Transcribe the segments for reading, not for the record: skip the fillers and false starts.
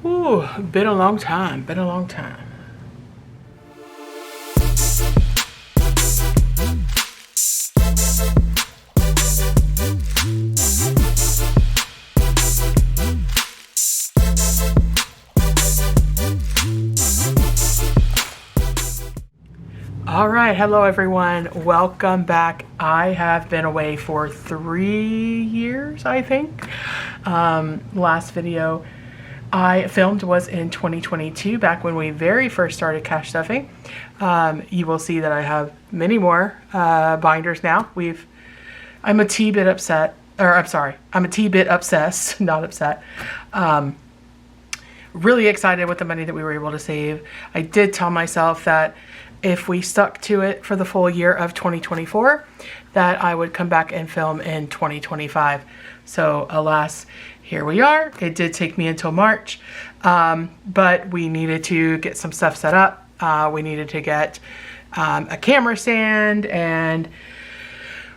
Ooh, been a long time, been a long time. All right, hello everyone, welcome back. I have been away for 3 years, I think. Last video I filmed was in 2022, back when we very first started cash stuffing. You will see that I have many more binders now. I'm a T-bit upset, or I'm sorry, I'm a T-bit obsessed, not upset. Really excited with the money that we were able to save. I did tell myself that if we stuck to it for the full year of 2024, that I would come back and film in 2025. So alas, here we are. It did take me until March, but we needed to get some stuff set up. We needed to get a camera stand and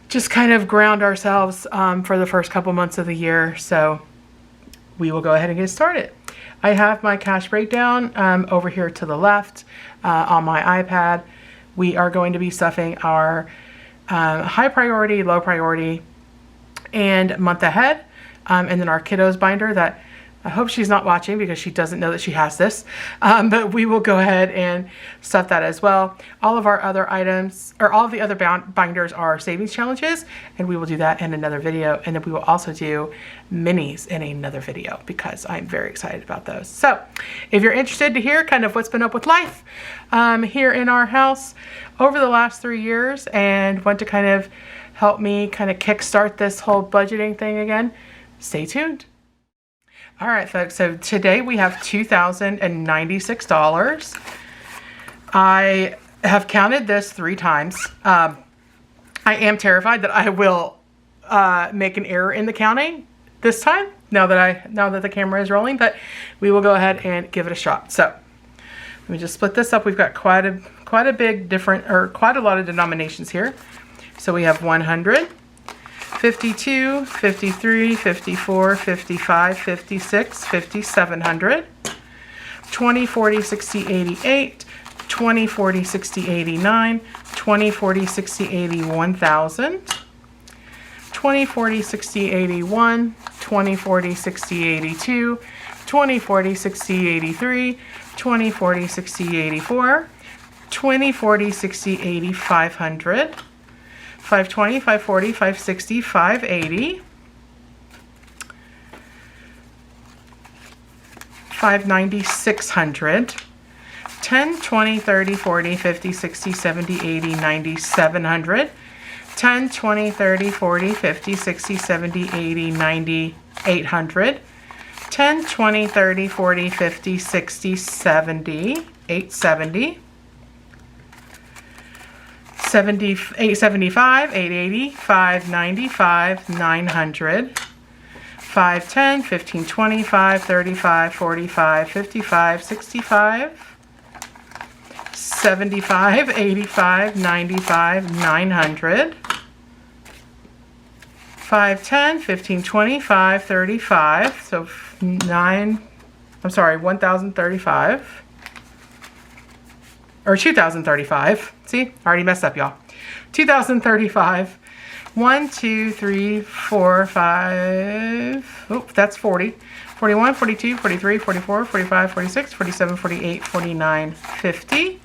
just kind of ground ourselves for the first couple months of the year. So we will go ahead and get started. I have my cash breakdown over here to the left on my iPad. We are going to be stuffing our high priority, low priority, and month ahead. And then our kiddos binder that I hope she's not watching because she doesn't know that she has this. But we will go ahead and stuff that as well. All of our other items, or all of the other binders, are savings challenges, and we will do that in another video. And then we will also do minis in another video because I'm very excited about those. So if you're interested to hear kind of what's been up with life here in our house over the last 3 years and want to kind of help me kind of kickstart this whole budgeting thing again, stay tuned. All right, folks, so today we have $2,096. I have counted this 3 times. I am terrified that I will make an error in the counting this time, now that the camera is rolling, but we will go ahead and give it a shot. So let me just split this up. We've got quite a lot of denominations here. So we have 100, 52, 53, 54, 55, 56, 5700, 20, 40, 60, 88, 20, 40, 60, 89, 20, 40, 60, 80, 1000, 20, 40, 60, 81, 20, 40, 60, 82, 20, 40, 60, 83, 20, 40, 60, 84, 20, 40, 60, 80, 500, 520, 540, 560, 580, 590, 600, 10, 20, 30, 40, 50, 60, 70, 80, 90, 700, 10, 20, 30, 40, 50, 60, 70, 80, 90, 800, 10, 20, 30, 40, 50, 60, 70, 870, 875, 880, 595, 900, 510, 15, 25, 35, 45, 55, 65, 75, 85, 95, 900, 510, 15, 25, 35, so 1035. Or 2035. See, I already messed up, y'all. 2035. 1, 2, 3, 4, 5. Oh, that's 40. 41, 42, 43, 44, 45, 46, 47, 48, 49, 50.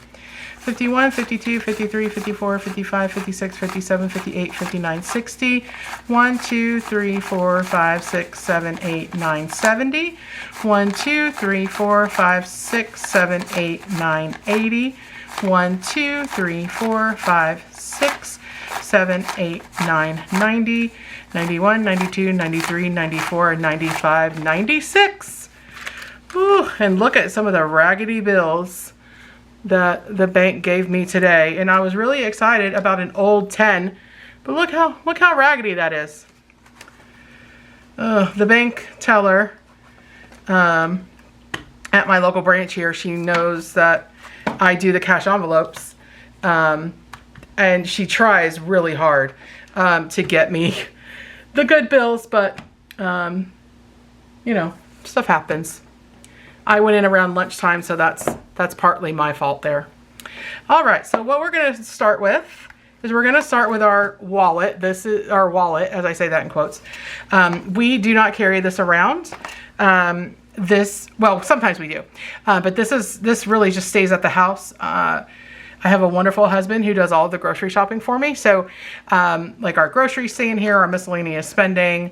51, 52, 53, 54, 55, 56, 57, 58, 59, 60. 1, 2, 3, 4, 5, 6, 7, 8, 9, 70. 1, 2, 3, 4, 5, 6, 7, 8, 9, 80. 1, 2, 3, 4, 5, 6, 7, 8, 9, 90, 91, 92, 93, 94, 95, 96. Ooh, and look at some of the raggedy bills that the bank gave me today. And I was really excited about an old 10, but look how raggedy that is. The bank teller at my local branch here, she knows that I do the cash envelopes, and she tries really hard to get me the good bills, but you know, stuff happens. I went in around lunchtime, so that's partly my fault there. All right, so what we're gonna start with is we're gonna start with our wallet. This is our wallet, as I say that in quotes. We do not carry this around. Well, sometimes we do, but this really just stays at the house. I have a wonderful husband who does all of the grocery shopping for me. So like our groceries stay in here, our miscellaneous spending,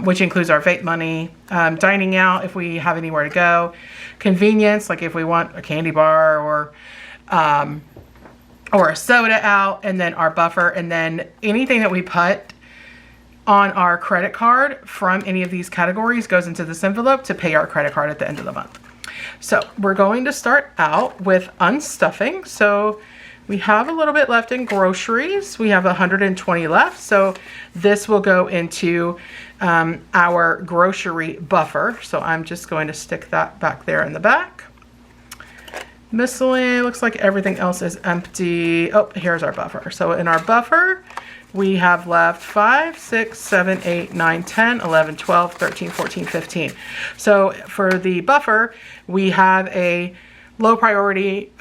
which includes our vape money, dining out if we have anywhere to go, convenience, like if we want a candy bar or a soda out, and then our buffer, and then anything that we put on our credit card from any of these categories goes into this envelope to pay our credit card at the end of the month. So we're going to start out with unstuffing. So we have a little bit left in groceries. We have 120 left. So this will go into our grocery buffer. So I'm just going to stick that back there in the back. Miscellaneous, looks like everything else is empty. Oh, here's our buffer. So in our buffer, we have left 5, 6, 7, 8, 9, 10, 11, 12, 13, 14, 15. So for the buffer, we have a low priority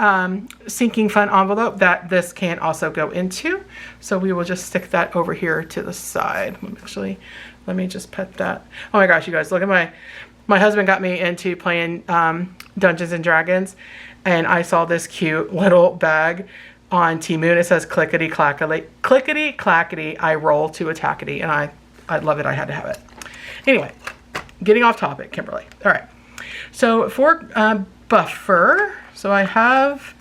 sinking fund envelope that this can also go into. So we will just stick that over here to the side. Actually, let me just put that. Oh my gosh, you guys, look at my husband got me into playing Dungeons and Dragons, and I saw this cute little bag on Temu, and it says clickety clackety, I roll to attackety, and I love it. I had to have it. Anyway, getting off topic, Kimberly. All right. So for buffer, so I have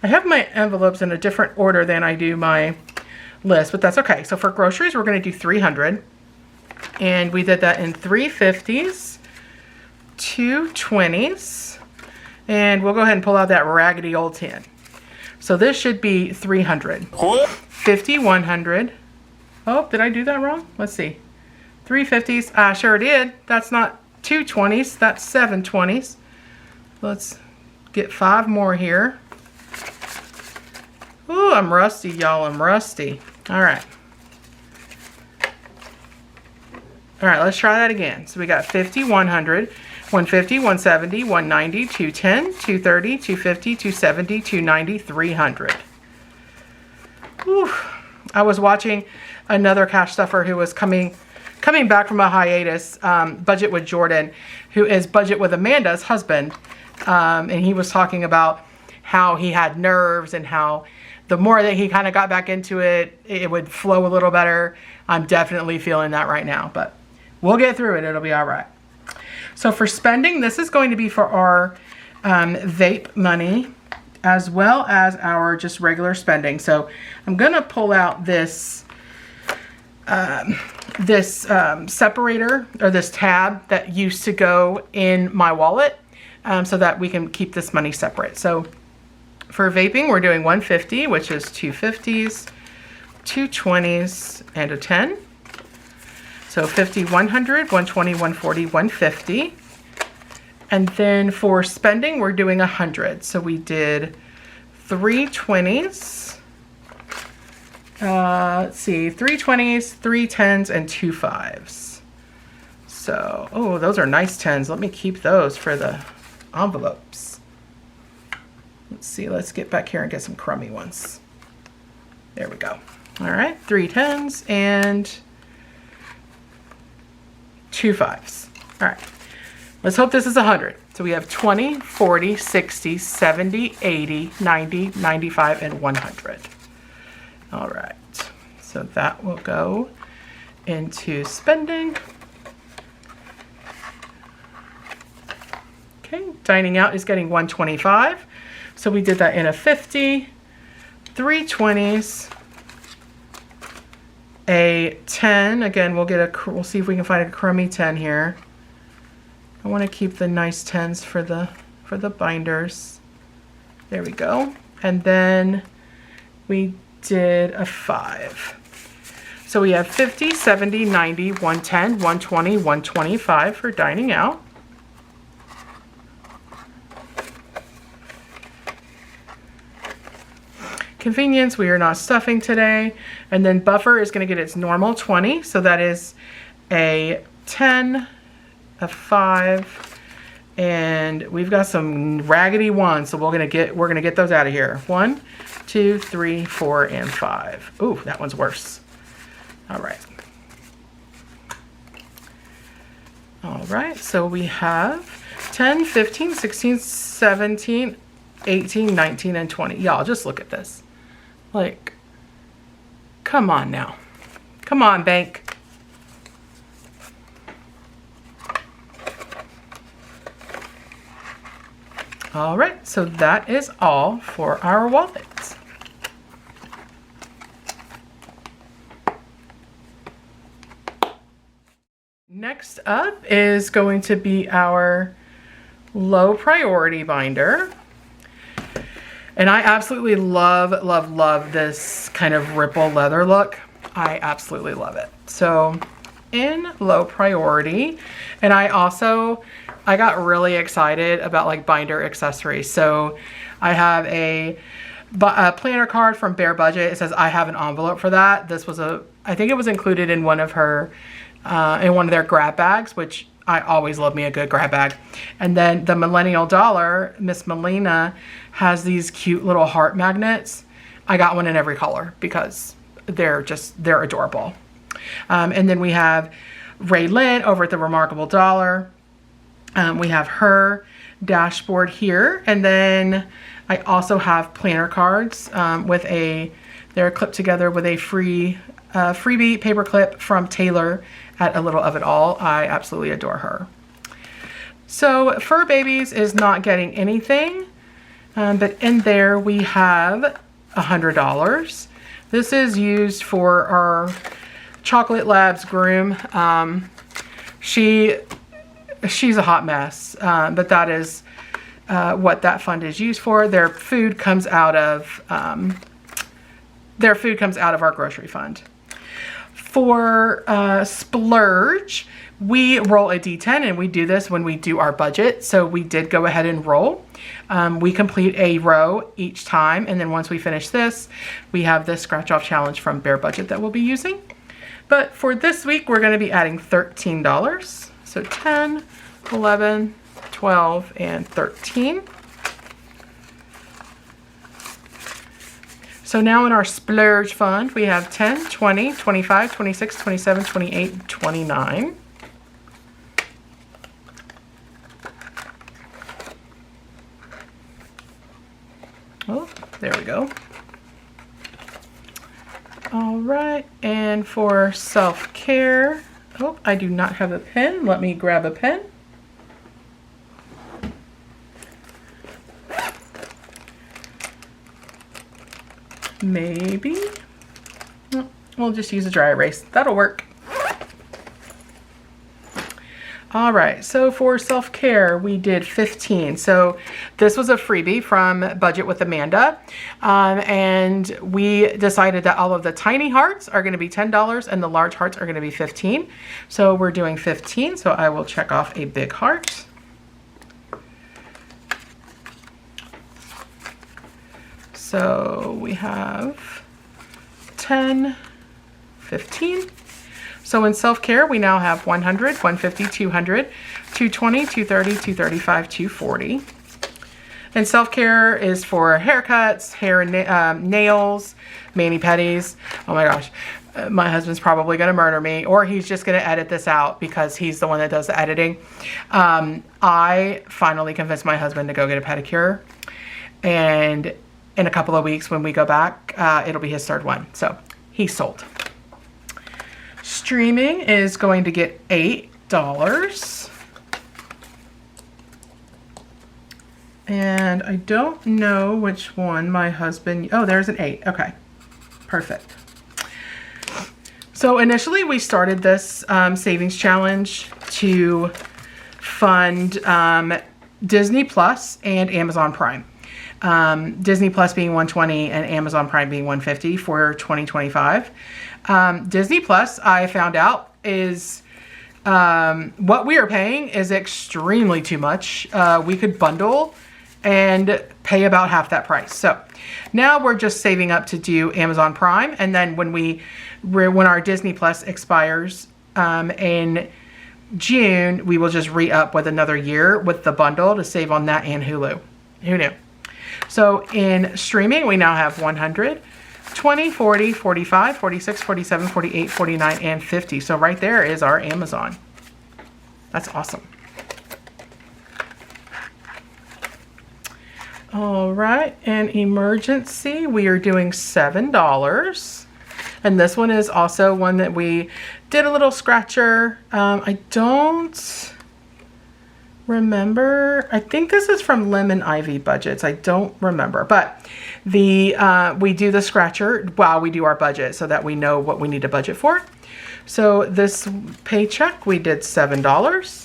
my envelopes in a different order than I do my list, but that's okay. So for groceries, we're going to do 300, and we did that in 350s, 220s, and we'll go ahead and pull out that raggedy old 10. So this should be 300. 50, 100. Oh, did I do that wrong? Let's see. 350s. I sure did. That's not 220s. That's 720s. Let's get 5 more here. Ooh, I'm rusty, y'all. I'm rusty. All right. All right, let's try that again. So we got 50, 100. 150, 170, 190, 210, 230, 250, 270, 290, 300. Whew. I was watching another cash stuffer who was coming back from a hiatus, Budget with Jordan, who is Budget with Amanda's husband. And he was talking about how he had nerves and how the more that he kind of got back into it, it would flow a little better. I'm definitely feeling that right now, but we'll get through it. It'll be all right. So for spending, this is going to be for our vape money as well as our just regular spending. So I'm going to pull out this separator, or this tab that used to go in my wallet, so that we can keep this money separate. So for vaping, we're doing 150, which is 250s, 220s, and a 10. So 50, 100, 120, 140, 150. And then for spending, we're doing 100. So we did 3 20s. Let's see, 3 20s, 3 10s, and 2 5s. So, oh, those are nice 10s. Let me keep those for the envelopes. Let's see, let's get back here and get some crummy ones. There we go. All right, 3 10s and 2 5s. All right, let's hope this is 100. So we have 20, 40, 60, 70, 80, 90, 95, and 100. All right, so that will go into spending. Okay, dining out is getting 125. So we did that in a 50, 3 20s, a 10. Again, we'll see if we can find a crummy 10 here. I want to keep the nice 10s for the binders. There we go. And then we did a 5. So we have 50, 70, 90, 110, 120, 125 for dining out. Convenience, we are not stuffing today. And then buffer is going to get its normal 20. So that is a 10, a 5, And we've got some raggedy ones, so we're gonna get those out of here. 1, 2, 3, 4, and 5. Ooh, that one's worse. All right. All right, so we have 10, 15, 16, 17, 18, 19, and 20. Y'all, just look at this. Like, come on now. Come on, bank. All right, so that is all for our wallets. Next up is going to be our low priority binder. And I absolutely love, love, love this kind of ripple leather look. I absolutely love it. So in low priority, and I got really excited about like binder accessories. So I have a planner card from BAAAACK. It says I have an envelope for that. This was I think it was included in one of her, in one of their grab bags, which I always love me a good grab bag. And then the Millennial dollar, Miss Melina, has these cute little heart magnets. I got one in every color because they're adorable. And then we have RaeLynn over at the RAEmarkable dollar. We have her dashboard here. And then I also have planner cards they're clipped together with a freebie paper clip from Taylor at A Little of It All. I absolutely adore her. So Fur Babies is not getting anything, but in there we have $100. This is used for our Chocolate Labs groom. She's a hot mess, but that is what that fund is used for. Their food comes out of our grocery fund. For splurge, we roll a D10, and we do this when we do our budget. So we did go ahead and roll. We complete a row each time, and then once we finish this, we have this scratch off challenge from BAAACK that we'll be using. But for this week, we're going to be adding $13. So 10, 11, 12, and 13. So now in our splurge fund, we have 10, 20, 25, 26, 27, 28, 29. Oh, there we go. All right, and for self-care, oh, I do not have a pen. Let me grab a pen. Maybe. We'll just use a dry erase. That'll work. All right, so for self-care, we did 15. So this was a freebie from Budget with Amanda. And we decided that all of the tiny hearts are gonna be $10 and the large hearts are gonna be 15. So we're doing 15, so I will check off a big heart. So we have 10, 15. So in self-care, we now have 100, 150, 200, 220, 230, 235, 240. And self-care is for haircuts, hair and nails, mani-pedis. Oh my gosh, my husband's probably gonna murder me, or he's just gonna edit this out because he's the one that does the editing. I finally convinced my husband to go get a pedicure, and in a couple of weeks when we go back, it'll be his third one. So he's sold. Streaming is going to get $8. And I don't know which one my husband, oh, there's an 8. Okay, perfect. So initially we started this savings challenge to fund Disney Plus and Amazon Prime. Disney Plus being $120 and Amazon Prime being $150 for 2025. Disney Plus, I found out, is what we are paying is extremely too much. We could bundle and pay about half that price. So now we're just saving up to do Amazon Prime, and then when our Disney Plus expires in June, we will just re-up with another year with the bundle to save on that and Hulu. Who knew? So in streaming, we now have 100, 20, 40, 45, 46, 47, 48, 49, and 50. So right there is our Amazon. That's awesome. All right, and emergency, we are doing $7. And this one is also one that we did a little scratcher. I don't remember. I think this is from Lemon Ivy budgets. I don't remember, but we do the scratcher while we do our budget so that we know what we need to budget for. So this paycheck, we did $7.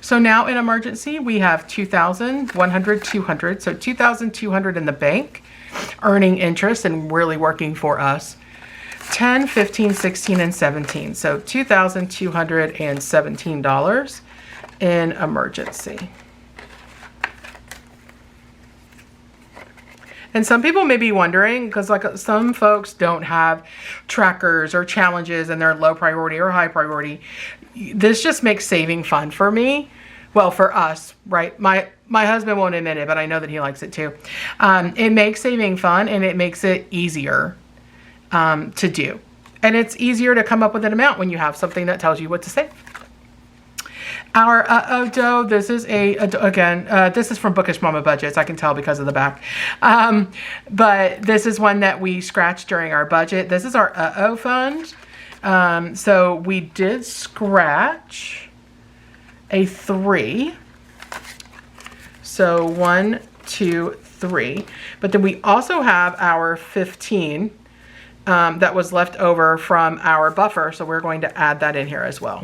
So now in emergency, we have 2,100, 200. So 2,200 in the bank, earning interest and really working for us. 10, 15, 16, and 17. So $2,217 in emergency. And some people may be wondering, because like some folks don't have trackers or challenges and they're low priority or high priority. This just makes saving fun for me. Well, for us, right? My husband won't admit it, but I know that he likes it too. It makes saving fun and it makes it easier to do. And it's easier to come up with an amount when you have something that tells you what to save. Our dough, this is this is from Bookish Mama Budgets. I can tell because of the back. But this is one that we scratched during our budget. This is our fund. So we did scratch a 3. So 1, 2, 3. But then we also have our 15 that was left over from our buffer. So we're going to add that in here as well.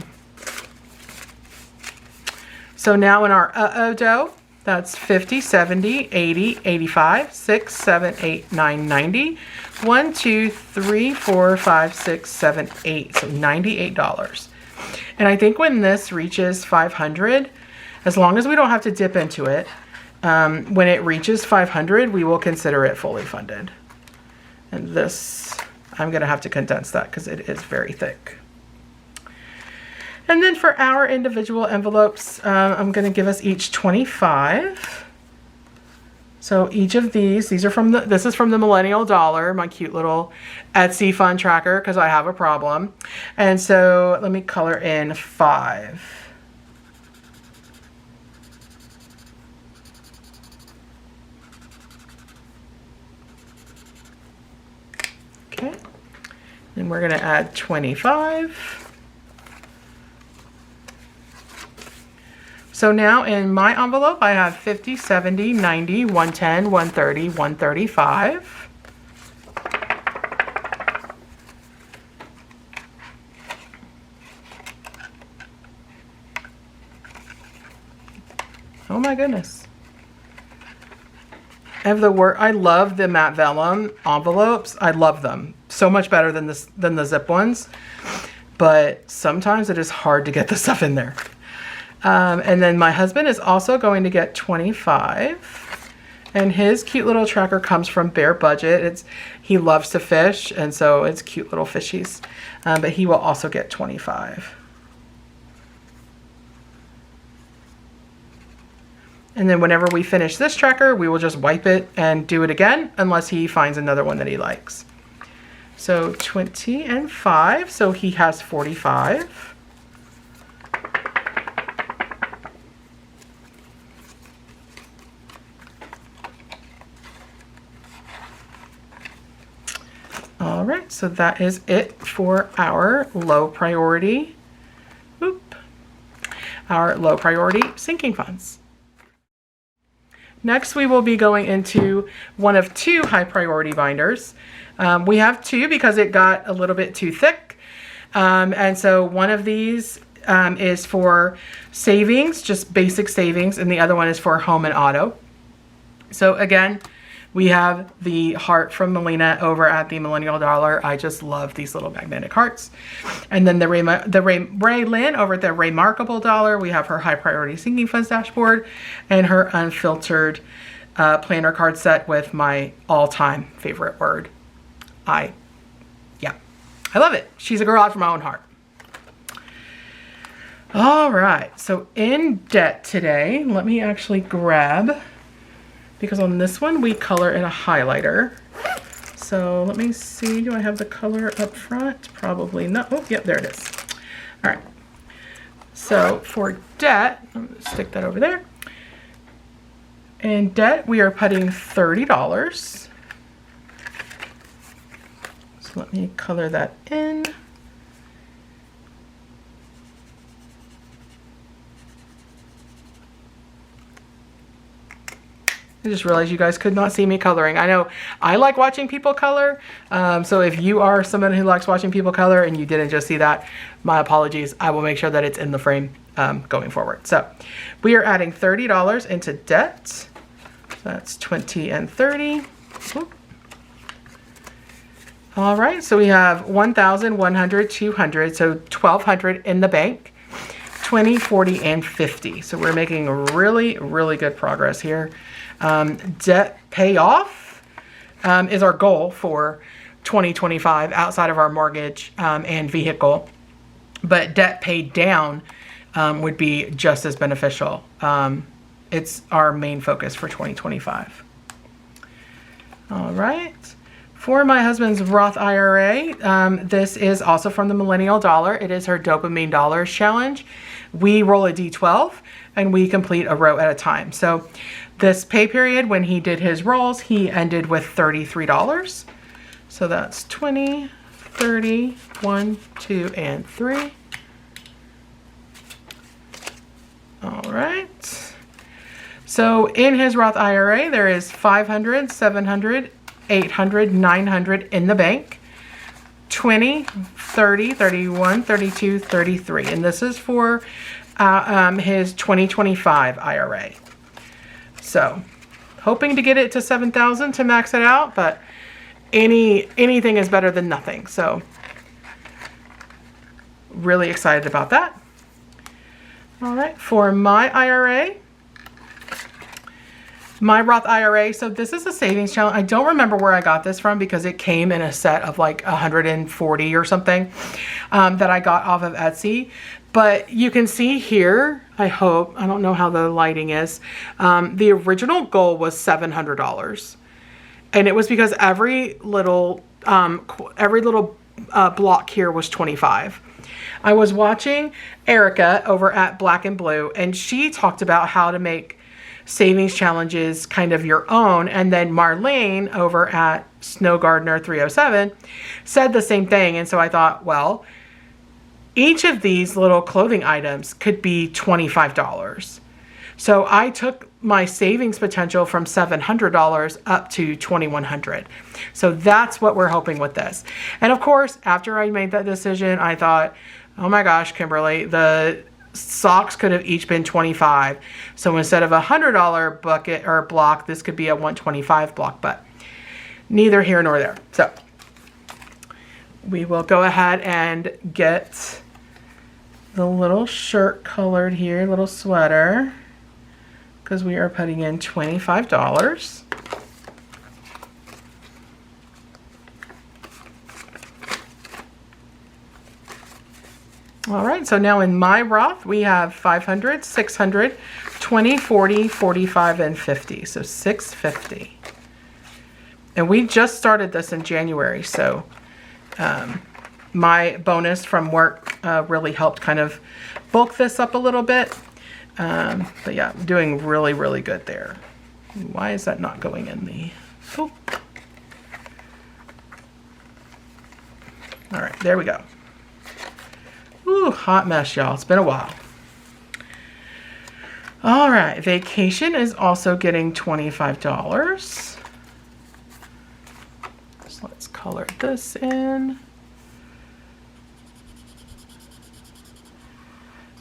So now in our dough, that's 50, 70, 80, 85, 6, 7, 8, 9, 90. 1, 2, 3, 4, 5, 6, 7, 8. So $98. And I think when this reaches 500, as long as we don't have to dip into it, when it reaches 500, we will consider it fully funded. And this, I'm going to have to condense that because it is very thick. And then for our individual envelopes, I'm going to give us each 25. So each of these are from this is from the Millennial Dollar, my cute little Etsy fun tracker, because I have a problem. And so let me color in 5. Okay. And we're going to add 25. So now in my envelope, I have 50, 70, 90, 110, 130, 135. Oh my goodness. I love the matte vellum envelopes. I love them so much better than the zip ones. But sometimes it is hard to get the stuff in there. And then my husband is also going to get 25, and his cute little tracker comes from Bear Budget. He loves to fish, and so it's cute little fishies, but he will also get 25. And then whenever we finish this tracker, we will just wipe it and do it again, unless he finds another one that he likes. So 20 and 5, so he has 45. All right, so that is it for our low priority, our low priority sinking funds. Next, we will be going into one of 2 high priority binders. We have 2 because it got a little bit too thick. And so one of these is for savings, just basic savings, and the other one is for home and auto. So again, we have the heart from Melina over at the Millennial Dollar. I just love these little magnetic hearts. And then the RaeLynn over at the RAEmarkable Dollar. We have her high priority sinking funds dashboard and her unfiltered planner card set with my all-time favorite word. I love it. She's a girl after my own heart. All right, so in debt today, let me actually grab, because on this one we color in a highlighter. So let me see, do I have the color up front? Probably not. Oh, yep, there it is. All right, so for debt, I'm gonna stick that over there. In debt, we are putting $30. So let me color that in. I just realized you guys could not see me coloring. I know I like watching people color. So if you are someone who likes watching people color and you didn't just see that, my apologies. I will make sure that it's in the frame going forward. So we are adding $30 into debt. So that's 20 and 30. Oop. All right, so we have 1,100, 200, so 1,200 in the bank, 20, 40, and 50. So we're making really, really good progress here. Debt payoff is our goal for 2025 outside of our mortgage and vehicle, but debt paid down would be just as beneficial. It's our main focus for 2025. All right. For my husband's Roth IRA, this is also from the Millennial Dollar. It is her Dopamine Dollars Challenge. We roll a D12 and we complete a row at a time. So this pay period, when he did his rolls, he ended with $33. So that's 20, 30, 1, 2, and 3. All right. So in his Roth IRA, there is 500, 700, 800, 900 in the bank, 20, 30, 31, 32, 33. And this is for his 2025 IRA. So hoping to get it to 7,000 to max it out, but anything is better than nothing. So really excited about that. All right, for my IRA, my Roth IRA, so this is a savings challenge. I don't remember where I got this from because it came in a set of like 140 or something that I got off of Etsy. But you can see here, I hope, I don't know how the lighting is, the original goal was $700. And it was because every little block here was 25. I was watching Erica over at Black and Blue, and she talked about how to make savings challenges kind of your own. And then Marlene over at Snow Gardener 307 said the same thing. And so I thought, well, each of these little clothing items could be $25. So I took my savings potential from $700 up to $2,100. So that's what we're hoping with this. And of course, after I made that decision, I thought, oh my gosh, Kimberly, the socks could have each been $25. So instead of a $100 bucket or block, this could be a $125 block, but neither here nor there. So we will go ahead and get the little shirt colored here, little sweater, because we are putting in $25. All right, so now in my Roth, we have 500, 600, 20, 40, 45, and 50. So 650. And we just started this in January, so my bonus from work really helped kind of bulk this up a little bit. But yeah, I'm doing really, really good there. Why is that not going in the... Oh. All right, there we go. Ooh, hot mess, y'all. It's been a while. All right, vacation is also getting $25. So let's color this in.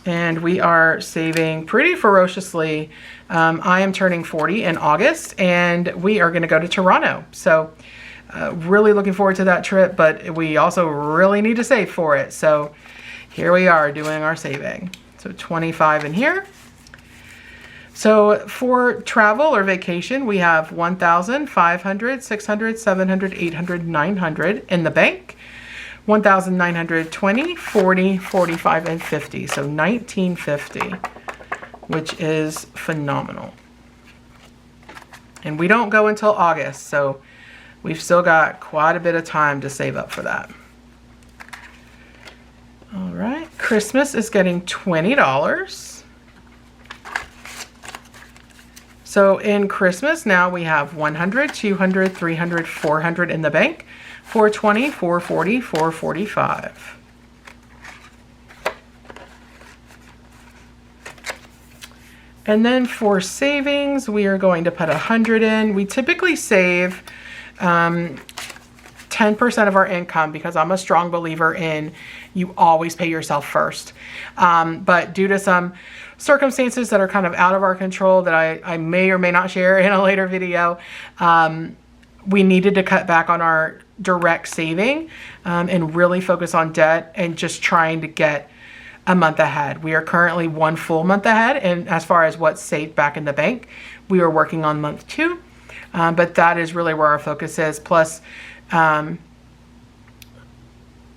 And we are saving pretty ferociously. I am turning 40 in August, and we are going to go to Toronto. So really looking forward to that trip, but we also really need to save for it. So here we are doing our saving. So 25 in here. So for travel or vacation, we have 1,000, 500, 600, 700, 800, 900 in the bank. $1,920, $40, $45, and $50. So $19.50, which is phenomenal. And we don't go until August, so we've still got quite a bit of time to save up for that. All right, Christmas is getting $20. So in Christmas now we have 100, 200, 300, 400 in the bank, 420, 440, 445. And then for savings, we are going to put 100 in. We typically save 10% of our income because I'm a strong believer in you always pay yourself first. But due to some circumstances that are kind of out of our control that I may or may not share in a later video, we needed to cut back on our direct saving and really focus on debt and just trying to get a month ahead. We are currently 1 full month ahead, and as far as what's saved back in the bank, we are working on month 2, but that is really where our focus is. Plus,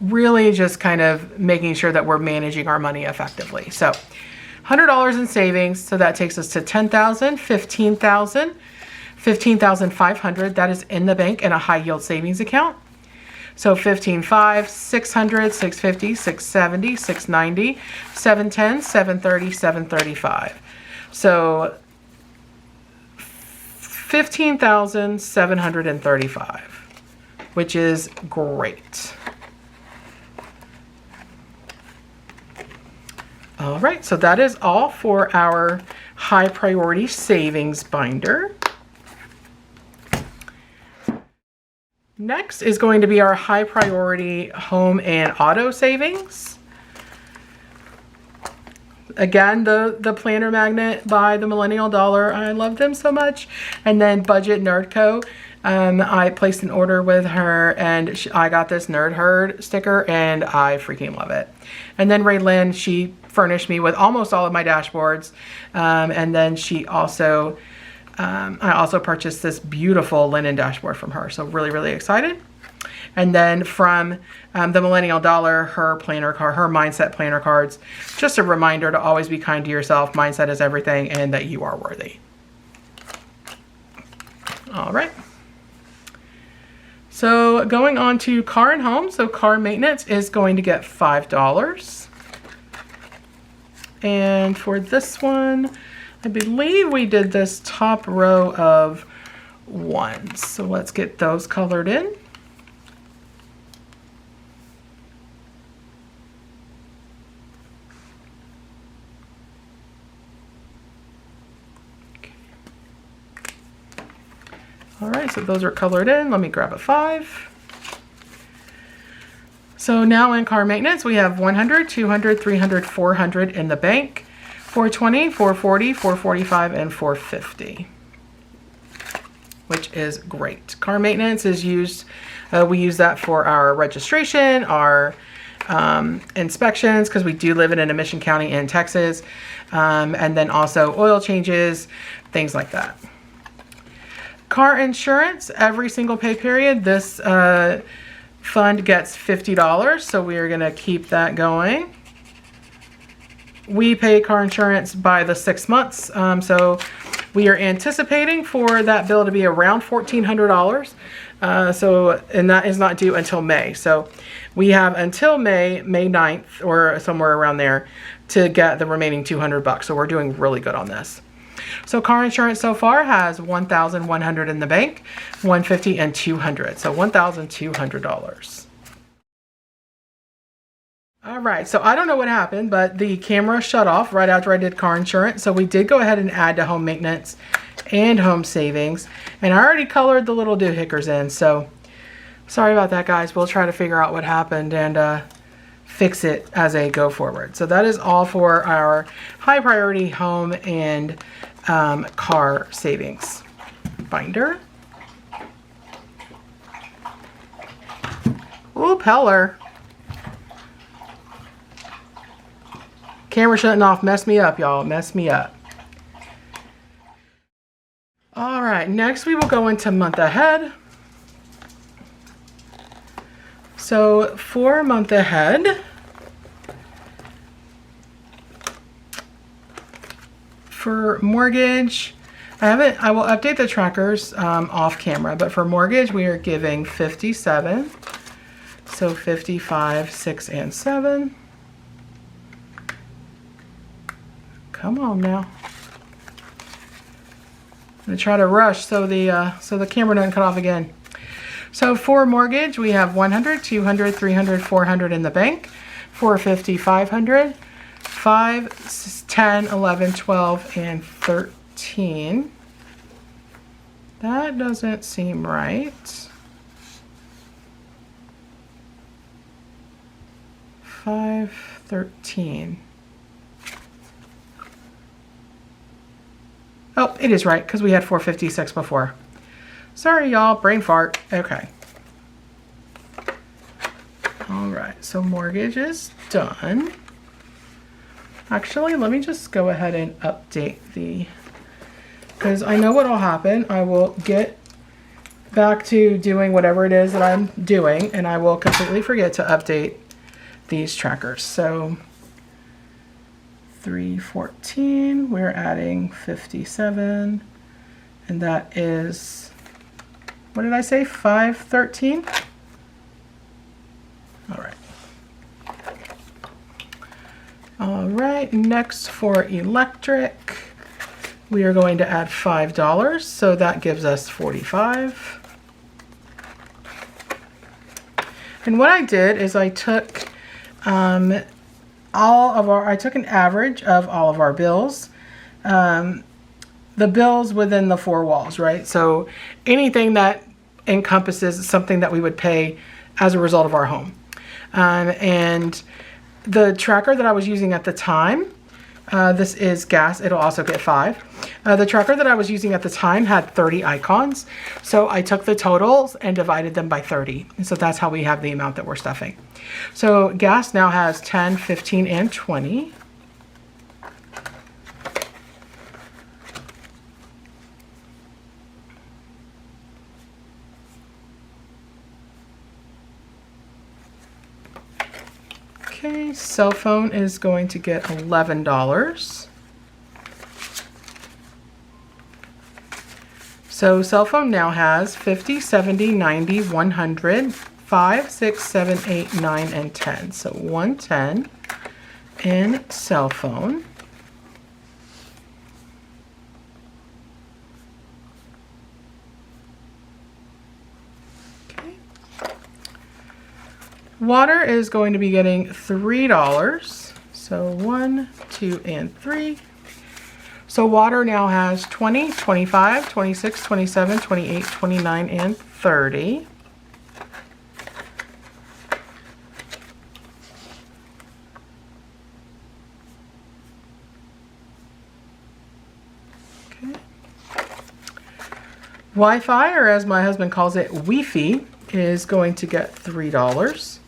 really just kind of making sure that we're managing our money effectively. So $100 in savings, so that takes us to $10,000, $15,000, $15,500. That is in the bank in a high yield savings account. So $15,500, $600, $650, $670, $690, $710, $730, $735. So $15,735, which is great. All right, so that is all for our high priority savings binder. Next is going to be our high priority home and auto savings. Again, the planner magnet by the Millennial Dollar. I love them so much. And then Budget Nerd Co. I placed an order with her and I got this Nerd Herd sticker and I freaking love it. And then RaeLynn, she furnished me with almost all of my dashboards. And then she also, I also purchased this beautiful linen dashboard from her. So really, really excited. And then from the Millennial Dollar, her planner card, her mindset planner cards, just a reminder to always be kind to yourself. Mindset is everything and that you are worthy. All right. So going on to car and home. So car maintenance is going to get $5. And for this one, I believe we did this top row of ones. So let's get those colored in. All right, so those are colored in. Let me grab a 5. So now in car maintenance, we have 100, 200, 300, 400 in the bank, 420, 440, 445, and 450, which is great. Car maintenance is used, we use that for our registration, our inspections, because we do live in an emission county in Texas, and then also oil changes, things like that. Car insurance, every single pay period, this fund gets $50, so we are going to keep that going. We pay car insurance by the 6 months, so we are anticipating for that bill to be around $1,400. And that is not due until May. So we have until May 9th or somewhere around there to get the remaining $200. So we're doing really good on this. So car insurance so far has $1,100 in the bank, $150 and $200. So $1,200. All right, so I don't know what happened, but the camera shut off right after I did car insurance. So we did go ahead and add to home maintenance and home savings. And I already colored the little doohickers in. So sorry about that, guys. We'll try to figure out what happened and fix it as I go forward. So that is all for our high priority home and car savings binder. Ooh, Peller. Camera shutting off messed me up, y'all. Messed me up. All right, next we will go into month ahead. So for a month ahead, for mortgage, I will update the trackers off camera, but for mortgage, we are giving 57. So 55, 6, and 7. Come on now. I'm gonna try to rush so the camera doesn't cut off again. So for mortgage, we have 100, 200, 300, 400 in the bank. 450, 500, 5, 10, 11, 12, and 13. That doesn't seem right. 5, 13. Oh, it is right, because we had 456 before. Sorry, y'all, brain fart. Okay. All right, so mortgage is done. Actually, let me just go ahead and update because I know what will happen. I will get back to doing whatever it is that I'm doing, and I will completely forget to update these trackers. So 314, we're adding 57, and that is, what did I say, 513? All right. All right, next for electric, we are going to add $5, so that gives us 45. And what I did is I took I took an average of all of our bills, the bills within the 4 walls, right? So anything that encompasses something that we would pay as a result of our home. And the tracker that I was using at the time, this is gas, it'll also get 5. The tracker that I was using at the time had 30 icons. So I took the totals and divided them by 30. And so that's how we have the amount that we're stuffing. So gas now has 10, 15, and 20. Okay, cell phone is going to get $11. So cell phone now has 50, 70, 90, 100, 5, 6, 7, 8, 9, and 10. So 110 in cell phone. Okay. Water is going to be getting $3. So 1, 2, and 3. So water now has 20, 25, 26, 27, 28, 29, and 30. Okay. Wi-Fi, or as my husband calls it, Wi-Fi, is going to get $3.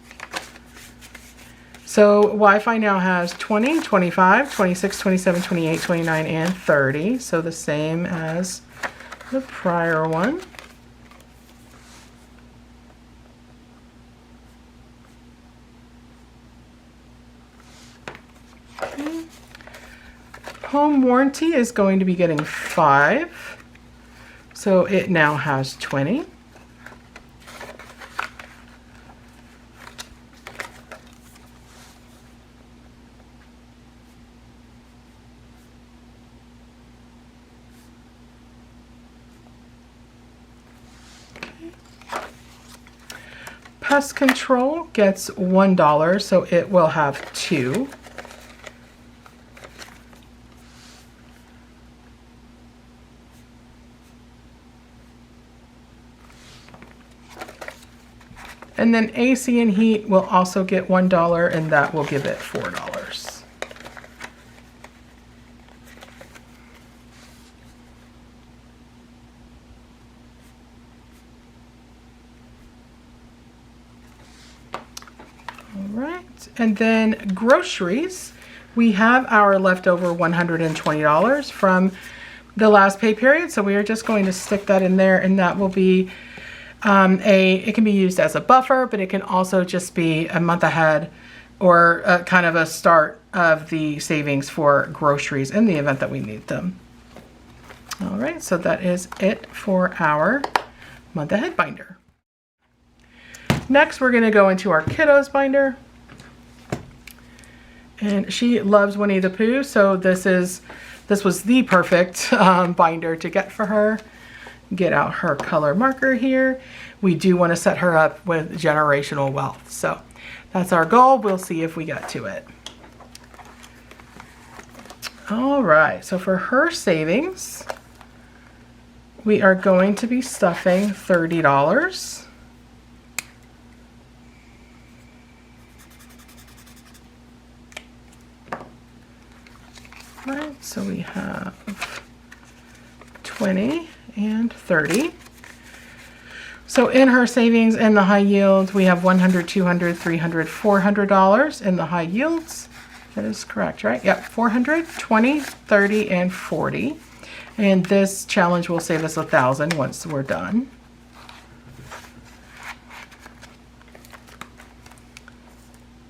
So Wi-Fi now has 20, 25, 26, 27, 28, 29, and 30. So the same as the prior one. Okay. Home warranty is going to be getting 5. So it now has 20. Pest control gets $1, so it will have 2. And then AC and heat will also get $1, and that will give it $4. And then groceries, we have our leftover $120 from the last pay period. So we are just going to stick that in there, and that will be It can be used as a buffer, but it can also just be a month ahead or kind of a start of the savings for groceries in the event that we need them. All right, so that is it for our month ahead binder. Next, we're gonna go into our kiddos binder. And she loves Winnie the Pooh, so this was the perfect binder to get for her. Get out her color marker here. We do want to set her up with generational wealth, so that's our goal. We'll see if we get to it. All right, so for her savings, we are going to be stuffing $30. Right, so we have 20 and 30. So in her savings and the high yield, we have $100, $200, $300, $400 in the high yields. That is correct, right? Yep, 400, 20, 30, and 40. And this challenge will save us $1,000 once we're done.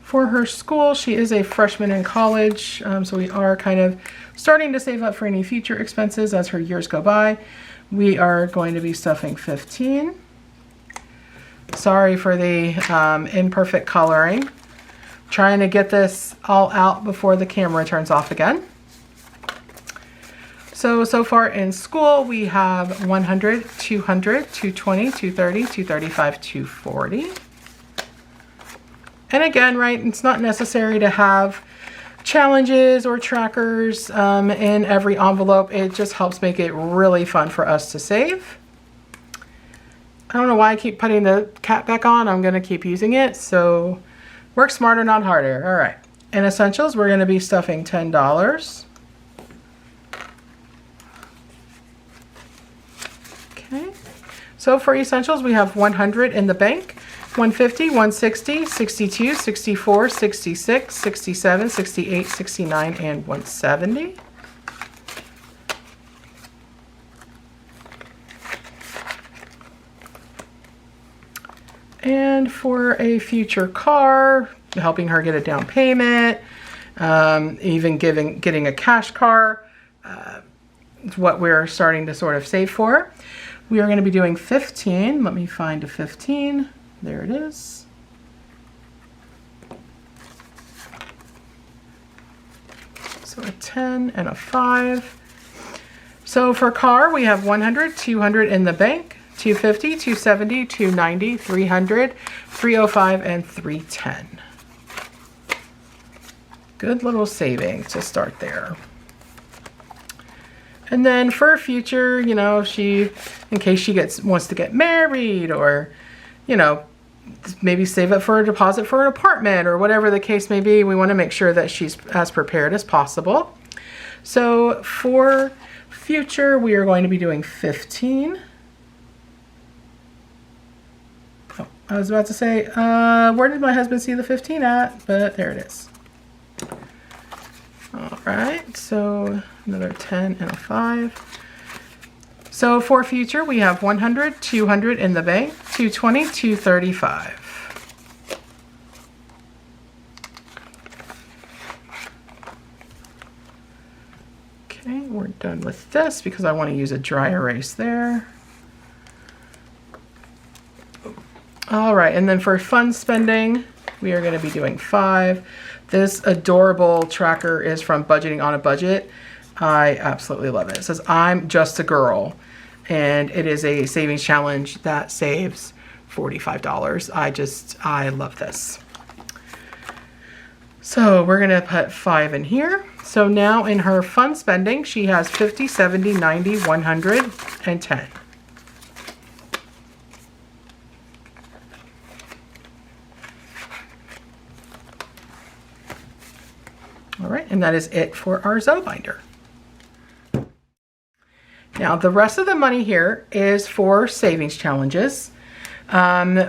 For her school, she is a freshman in college, so we are kind of starting to save up for any future expenses as her years go by. We are going to be stuffing 15. Sorry for the imperfect coloring. Trying to get this all out before the camera turns off again. So far in school, we have 100, 200, 220, 230, 235, 240. And again, right, it's not necessary to have challenges or trackers in every envelope. It just helps make it really fun for us to save. I don't know why I keep putting the cap back on. I'm gonna keep using it. So work smarter, not harder. All right. In essentials, we're gonna be stuffing $10. Okay. So for essentials, we have 100 in the bank. 150, 160, 62, 64, 66, 67, 68, 69, and 170. And for a future car, helping her get a down payment, even getting a cash car, is what we're starting to sort of save for. We are going to be doing 15. Let me find a 15. There it is. So a 10 and a 5. So for car, we have 100, 200 in the bank, 250, 270, 290, 300, 305, and 310. Good little saving to start there. And then for future, you know, in case she wants to get married or, you know, maybe save up for a deposit for an apartment or whatever the case may be, we want to make sure that she's as prepared as possible. So for future, we are going to be doing 15. Oh, I was about to say, where did my husband see the 15 at? But there it is. All right, so another 10 and a 5. So for future, we have 100, 200 in the bank, 220, 235. Okay, we're done with this because I want to use a dry erase there. All right, and then for fun spending, we are going to be doing 5. This adorable tracker is from Budgeting on a Budget. I absolutely love it. It says, I'm just a girl. And it is a savings challenge that saves $45. I love this. So we're gonna put 5 in here. So now in her fun spending, she has 50, 70, 90, 100, and 10. All right, and that is it for our Zoe binder. Now, the rest of the money here is for savings challenges,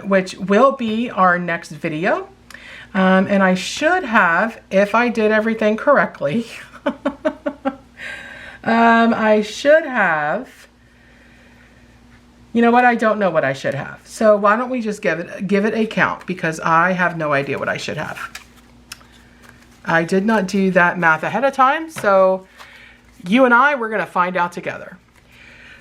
which will be our next video. And I should have, if I did everything correctly, I should have, You know what? I don't know what I should have. So why don't we just give it a count, because I have no idea what I should have. I did not do that math ahead of time, so you and we're going to find out together.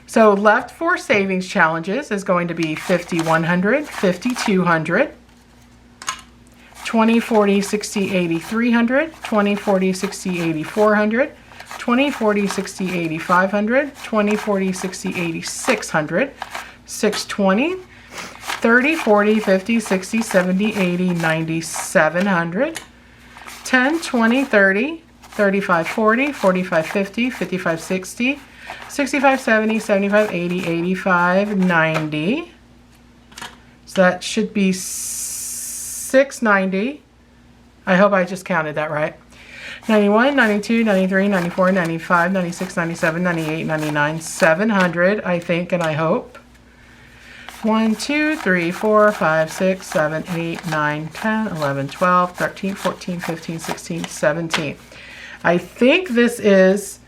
So left for savings challenges is going to be 50, 100, 50, 200, 20, 40, 60, 80, 300, 20, 40, 60, 80, 400, 20, 40, 60, 80, 500, 20, 40, 60, 80, 600, 620, 30, 40, 50, 60, 70, 80, 90, 700, 10, 20, 30, 35, 40, 45, 50, 55, 60, 65, 70, 75, 80, 85, 90. So that should be 690. I hope I just counted that right. 91, 92, 93, 94, 95, 96, 97, 98, 99, 700, I think and I hope. 1, 2, 3, 4, 5, 6, 7, 8, 9, 10, 11, 12, 13, 14, 15, 16, 17. I think this is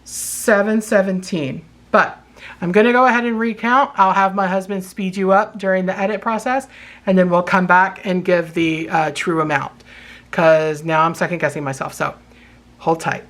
717, but I'm going to go ahead and recount. I'll have my husband speed you up during the edit process, and then we'll come back and give the true amount, because now I'm second guessing myself. So hold tight.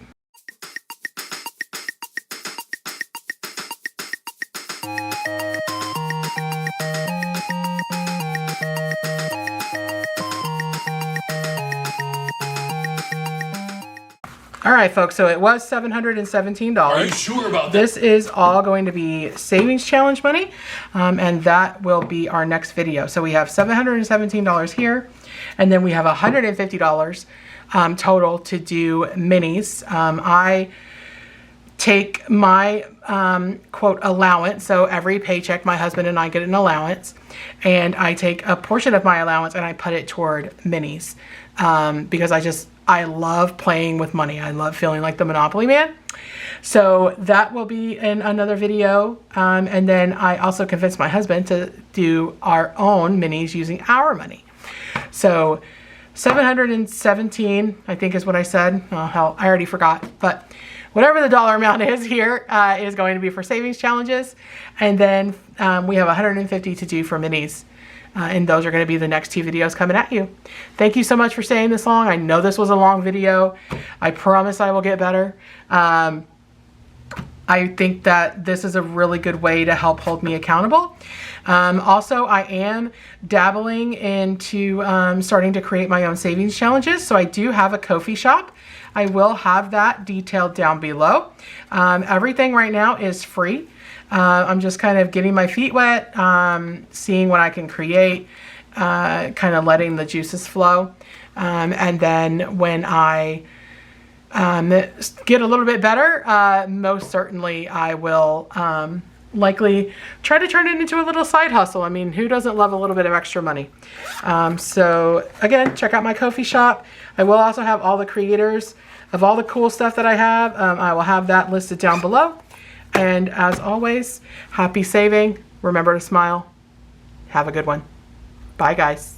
All right, folks, so it was $717. Are you sure about that? This is all going to be savings challenge money, and that will be our next video. So we have $717 here, and then we have $150 total to do minis. I take my quote allowance, so every paycheck my husband and I get an allowance, and I take a portion of my allowance and I put it toward minis, because I love playing with money. I love feeling like the Monopoly man. So that will be in another video. And then I also convinced my husband to do our own minis using our money. So 717, I think is what I said. Oh, hell, I already forgot. But whatever the dollar amount is here is going to be for savings challenges. And then we have 150 to do for minis. And those are going to be the next 2 videos coming at you. Thank you so much for staying this long. I know this was a long video. I promise I will get better. I think that this is a really good way to help hold me accountable. Also, I am dabbling into starting to create my own savings challenges. So I do have a Ko-fi shop. I will have that detailed down below. Everything right now is free. I'm just kind of getting my feet wet, seeing what I can create, kind of letting the juices flow. And then when I get a little bit better, most certainly I will likely try to turn it into a little side hustle. I mean, who doesn't love a little bit of extra money? So again, check out my Ko-fi shop. I will also have all the creators of all the cool stuff that I have. I will have that listed down below. And as always, happy saving. Remember to smile. Have a good one. Bye, guys.